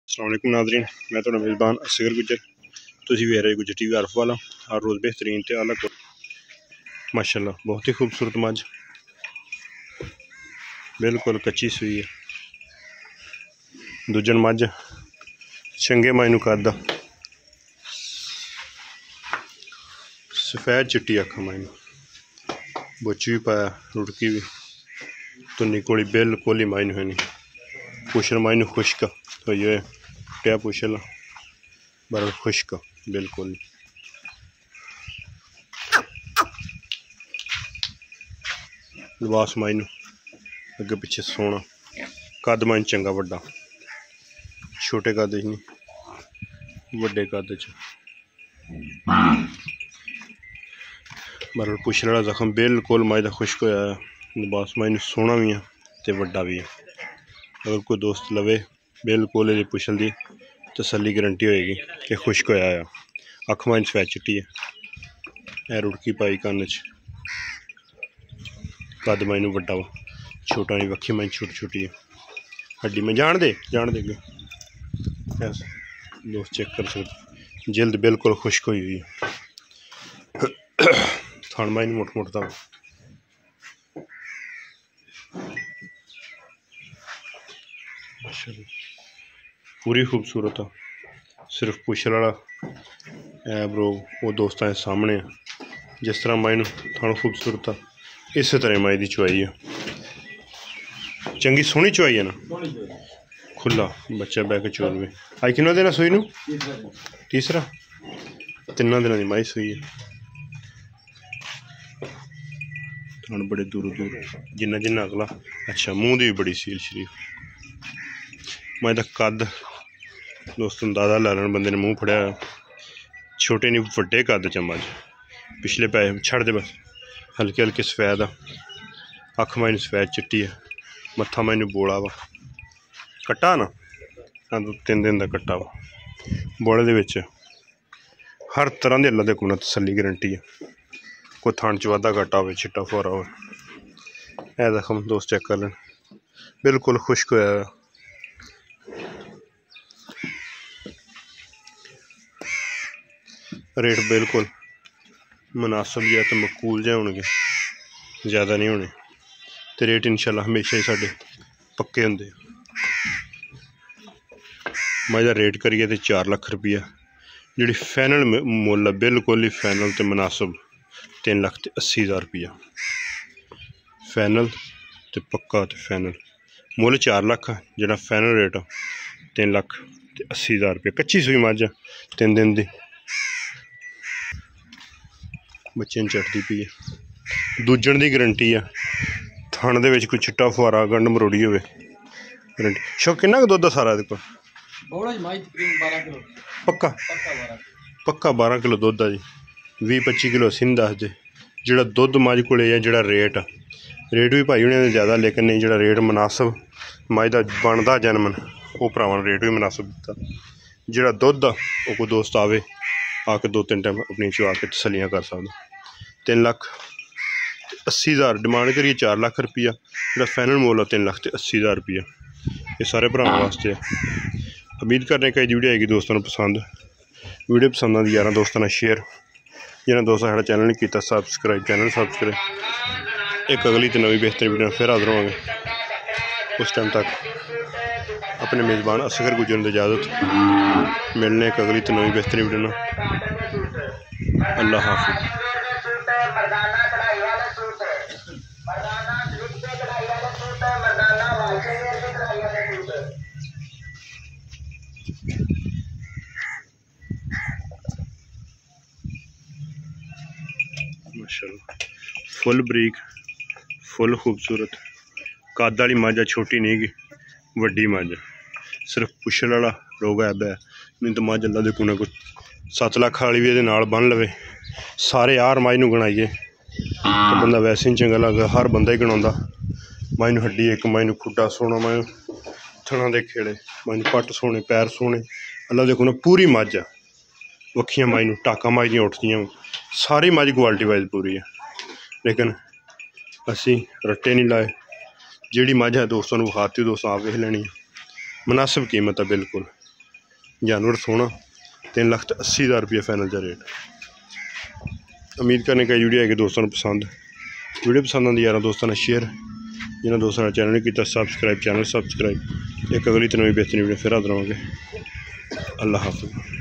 अस्सलाम वालेकुम नाज़रीन, मैं तो मेज़बान असगर गुजर। तुसी वे रहे गुजर टीवी आरफ वाला। हर रोज़ बेहतरीन ते अलग माशाल्लाह बहुत ही खूबसूरत मझ बिल्कुल कच्ची सूई है। दूजन मझ चंगे मायनू करदा सफेद चिट्टी अखा मायनू बुच भी पाया रुड़की भी तुन्नी कोली बिल्कुल ही मायनू है नहीं। पुछल मायनू खुश्क होई होए टया पुछल बरल खुश्क बिल्कुल। लिबास मायनू अगे पिछे सोहना कद मायनू चंगा वड्डा छोटे कद नहीं वड्डे कद च बरल पुछल वाला जख्म बिल्कुल माई दा खुश्क होया। लिबास मायनू सोहना भी है ते वड्डा भी है। अगर कोई दोस्त लवे बिल्कुल ये पुछल दी तसल्ली गारंटी होएगी कि खुश्क होया है। अख मायनू सफेद चिट्टी है ए रुड़की पाई कन्न च कद मायनू वड्डा वा छोटा नहीं वक्खी मायनू छोटी छोटी है हड्डी में जान दे अगे दोस्त चेक कर सकते। जिल्द बिल्कुल खुश्क हुई हुई है। थान मायनू मुठ मुठदा पूरी खूबसूरत है। सिर्फ पुछल वाला ब्रो वो दोस्तों के सामने जिस तरह मायनू थान खूबसूरत है इस तरह माई की चुवाई है। चंगी सोहनी चुवाई है ना खुला बच्चा बह के चोल भी आई किन्ना देना सूई नू तीसरा 3 दिनों की माई सूई है। थान बड़े दूर दूर जिन्ना जिन्ना अगला अच्छा मूँह की भी बड़ी सील शरीफ मैं कद दोस्तों अंदाजा ला लैन बंदे ने मूँह फड़िया छोटे नहीं वड्डे कद चम्मच पिछले पैसे छड़ दे बस हल्के हल्के सफेद आ अख मायनू सफेद चिट्टी है मत्था मायनू बोला वा कट्टा ना 3 दिन का कट्टा वा बोले दे विच हर तरह के अल्लाह के हुक्म नाल तसल्ली गारंटी है। कोई थान च वाधा घाटा हो चिट्टा फोरा हो ए जख्म दोस्त चेक कर लें बिल्कुल खुश्क होया। रेट बिल्कुल मुनासिब या तो मकूल जै होंगे ज़्यादा नहीं होने तो रेट इंशाल्लाह हमेशा ही साढ़े पक्के होंगे। मैं रेट करिए तो 4 लाख रुपया जी फाइनल मुल बिल्कुल ही फाइनल तो मुनासिब 3,80,000 रुपया फाइनल तो पक्का तो फाइनल मुल 4 लाख जो फाइनल रेट 3,80,000 रुपया। कच्ची सूई मझ 3 दिन की बच्चे चटती पी है दूजन की गारंटी है। थान दे विच कोई चिट्टा फुआरा गंढ मरोड़ी हो गारंटी शो किन्ना दुध सारा ये पक्का पक्का 12 किलो दुध है जी 20-25 किलो सिंध दसदे जो दुध मझ को जो रेट भी भाई उन्हें ज़्यादा लेकिन नहीं जो रेट मुनासिब मझ का बनता जन्मन वो भरावां रेट भी मुनासिब दिता। जो दुध आ वो कोई दोस्त आवे आके 2-3 टाइम अपनी चुआ के तसलियाँ कर सकता। 3,80,000 डिमांड करिए 4 लाख रुपया जो फाइनल मोल है 3,80,000 रुपया। ये सारे भरावां वास्ते उम्मीद करने कई वीडियो आएगी दोस्तों को पसंद वीडियो पसंद आती यार दोस्तों ने शेयर जिन्हें दोस्तों साढ़ा चैनल नहीं किया सबसक्राइब चैनल सबसक्राइब। एक अगली तो नवी बेहतरीन वीडियो फिर हाजिर होंगे उस टाइम तक अपने मेज़बान असगर गुजर की इजाज़त मिलने एक अगली तो नवी बेहतरीन वीडियो ना अल्लाह हाफिज़। माशाल्लाह फुल बरीक फुल खूबसूरत कद वाली मझ छोटी नहीं गी वड्डी मझ सिर्फ पुछल वाला रोग ऐब है नहीं तो मझ अल्लाह दे कोई ना कोई 7 लाख वाली भी ये बन लवे सारे यार मझ नूं गणाइए तो बंदा वैसे ही चंगा लगता हर बंदा ही गणाउंदा। मझ नूं हड्डी एक मझ नूं खुड्डा सोहना मझ थणा दे खेड़े मझ नूं पट्ट सोहने पैर सोहने अल्लाह दे कोई पूरी मझ आ वक्खियां मझ नूं टाका मझ दियां उठदियां सारी मझ क्वालिटी वाइज पूरी है लेकिन असी रट्टे नहीं लाए जिहड़ी मझ है दोस्तों विखाती दोस्तों आप वेख लैनी मुनासिब कीमत है बिल्कुल। जानवर सोना 3,80,000 रुपया फाइनल जा रेट। उम्मीद करने का वीडियो है कि दोस्तों को पसंद वीडियो पसंद आती यार दोस्तों ने शेयर जिन्होंने दोस्तों ने चैनल नहीं किया सब्सक्राइब चैनल सब्सक्राइब। एक अगली तो नवी बेहतरीन वीडियो फिर हाजिर होंगे। अल्लाह हाफ़िज़।